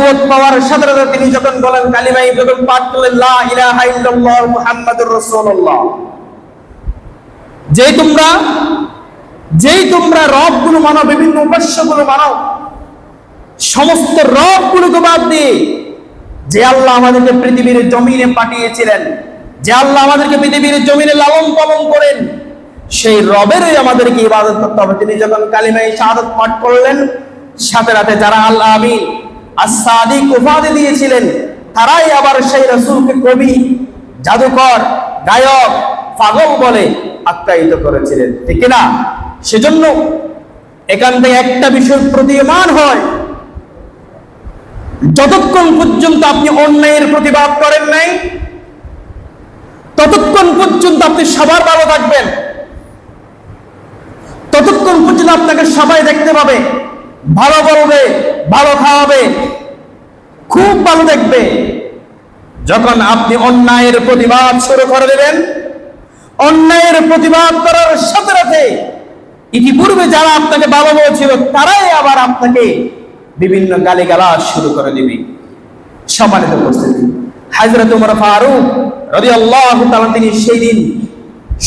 নবুয়ত পাওয়ার সাথে সাথে তিনি যখন বলেন কালিমা যখন পাঠ করলেন লা ইলাহা ইল্লাল্লাহ মুহাম্মাদুর রাসূলুল্লাহ, যেই তোমরা রবগুলো মানো, বিভিন্ন উপাস্যগুলো মানো, সমস্ত রবগুলোকে বাদ দিয়ে যে আল্লাহ আমাদেরকে পৃথিবীর জমিনে পাঠিয়েছিলেন, যে আল্লাহ আমাদেরকে পৃথিবীর জমিনে লালন পালন করেন, সেই রবেরই আমাদেরকে ইবাদত করতে হবে। তিনি যখন কালিমা শাহাদাত পাঠ করলেন, সাথে সাথে যারা আল্লাহ আমিন as-সাদিক উপাধি দিয়েছিলেন, তারাই আবার সেই রাসূলকে কবি, জাদুকর, গায়ক, পাগল বলে আখ্যায়িত করেছিলেন, ঠিক না? সেজন্য এখান থেকে একটা বিষয় প্রতীয়মান হয়, যতক্ষণ পর্যন্ত আপনি অন্যায়ের প্রতিবাদ করেন নাই, ততক্ষণ পর্যন্ত আপনি সবার ভালো থাকবেন, ততক্ষণ পর্যন্ত আপনাকে সবাই দেখতে পাবে, ভালো বলবে, ভালো খাওয়াবে, খুব ভালো দেখবে। যখন আপনি অন্যায়ের প্রতিবাদ শুরু করে দেবেন, অন্যায়ের প্রতিবাদ করার সাথে সাথে ইতিপূর্বে যারা আপনাকে ভালো বলছিল তারাই আবার আপনাকে বিভিন্ন গালিগালাজ শুরু করে দিবে। সম্মানিত উপস্থিতি, হযরত ওমর ফারুক রাদিয়াল্লাহু তাআলা তিনি সেই দিন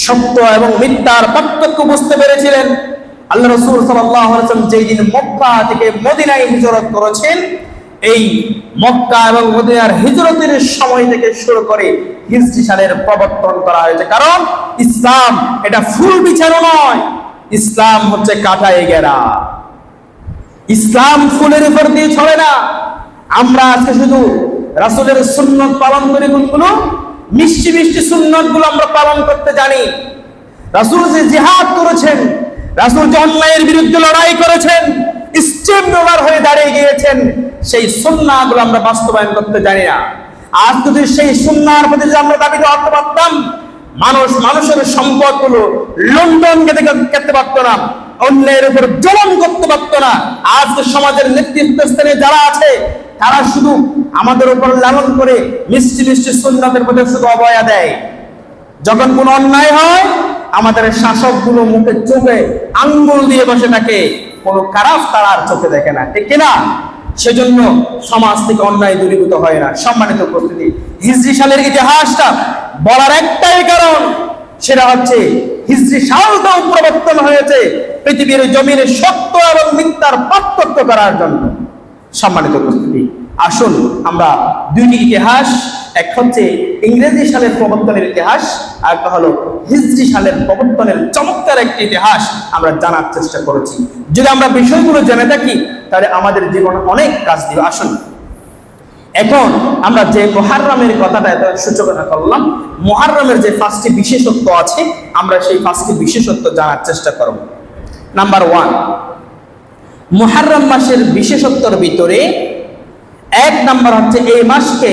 সত্য এবং মিথ্যার পার্থক্য বুঝতে পেরেছিলেন। আল্লাহ রাসূল সাল্লাল্লাহু আলাইহি ওয়াসাল্লাম যেই দিন মক্কা থেকে মদিনায় হিজরত করেছেন, এই মক্কা এবং মদিনার হিজরতের সময় থেকে শুরু করে হিজরি সালের প্রবর্তন করা হয়েছে। কারণ ইসলাম এটা ফুল বিছানো নয়, ইসলাম হচ্ছে কাঁটায় ঘেরা। ইসলাম ফুলের উপর দিয়ে চলে না। আমরা আজকে শুধু রাসূলের সুন্নাত পালন করি, কোনগুলো মিষ্টি মিষ্টি সুন্নাত গুলো আমরা পালন করতে জানি। রাসূল যে জিহাদ করেছেন, রাসূল যে অন্যায়ের বিরুদ্ধে লড়াই করেছেন, স্টেম ডলার হয়ে দাঁড়িয়ে গিয়েছেন, সেই সুন্নাহগুলো আমরা বাস্তবায়ন করতে জানি না। আজ যদি সেই সুন্নাহর প্রতি আমরা দাবি করতে পারতাম, মানুষের সম্পদগুলো লন্ডন খেতে পারত না, অন্যের উপর জুলুম করতে পারত না। আজকে সমাজের নেতৃত্বস্থানে যারা আছে তারা শুধু আমাদের উপর লালন করে মিষ্টি মিষ্টি সুন্নাতের প্রতি শুধু অবহেলা দেয়। যখন কোনো অন্যায় হয়, আমাদের শাসকগুলো মুখে চোখে আঙ্গুল দিয়ে বসে থাকে, কোনো খারাপ তারা আর চোখে দেখে না, ঠিক কিনা? সেজন্য সমাজ থেকে অন্যায় দূরীভূত হয় না। সম্মানিত উপস্থিতি, হিজরি সালের ইতিহাসটা বলার একটাই কারণ, সেটা হচ্ছে হিজরি সালটাও প্রবর্তন হয়েছে পৃথিবীর জমিনে সত্য এবং মিথ্যার পার্থক্য করার জন্য। সম্মানিত উপস্থিতি, আসুন আমরা দুইটি ইতিহাস, এক হচ্ছে ইংরেজি সালের প্রবর্তনের ইতিহাস, আর একটা হলো হিজরি সালের প্রবর্তনের চমৎকার একটি ইতিহাস আমরা জানার চেষ্টা করেছি। যদি আমরা বিষয়গুলো জেনে থাকি তাহলে আমাদের জীবনে অনেক কাজ দিবে। আসুন এখন আমরা যে মুহররমের কথাটা এত সূচনা করলাম, মুহররমের যে পাঁচটি বিশেষত্ব আছে, আমরা সেই পাঁচটি বিশেষত্ব জানার চেষ্টা করব। নাম্বার 1, মুহররম মাসের বিশেষত্বর ভিতরে এক নাম্বার হচ্ছে এই মাসকে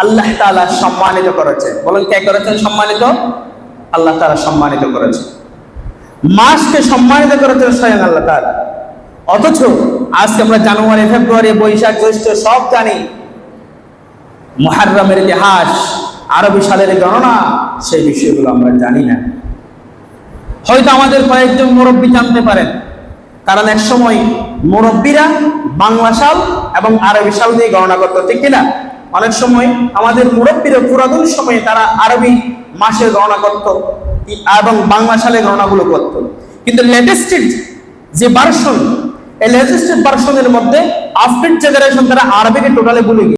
আল্লাহ তাআলা সম্মানিত করেছেন। বলেন কে করেছেন সম্মানিত? আল্লাহ তাআলা সম্মানিত করেছেন। মাসকে সম্মানিত করেছেন স্বয়ং আল্লাহ তাআলা। অথচ আজকে আমরা জানুয়ারি, ফেব্রুয়ারি, বৈশাখ, জ্যৈষ্ঠ সব জানি, মুহররমের ইতিহাস, আরবি সালের গণনা, সেই বিষয়গুলো আমরা জানি না। হয়তো আমাদের কয়েকজন মুরব্বী জানতে পারেন, কারণ এক সময় মুরব্বীরা বাংলা সাল এবং আরবি সাল দিয়ে গণনা করতো, ঠিক কিনা? অনেক সময় আমাদের মুরব্বীরা পুরাতন সময়ে তারা আরবি মাসের গণনা করত এবং বাংলা সালে গণনাগুলো করত। কিন্তু লেটেস্টেড যে ভার্সন, এই লেটেস্টেড ভার্সনের মধ্যে আফটার জেনারেশন তারা আরবিকে টোটালি ভুলে গেছে।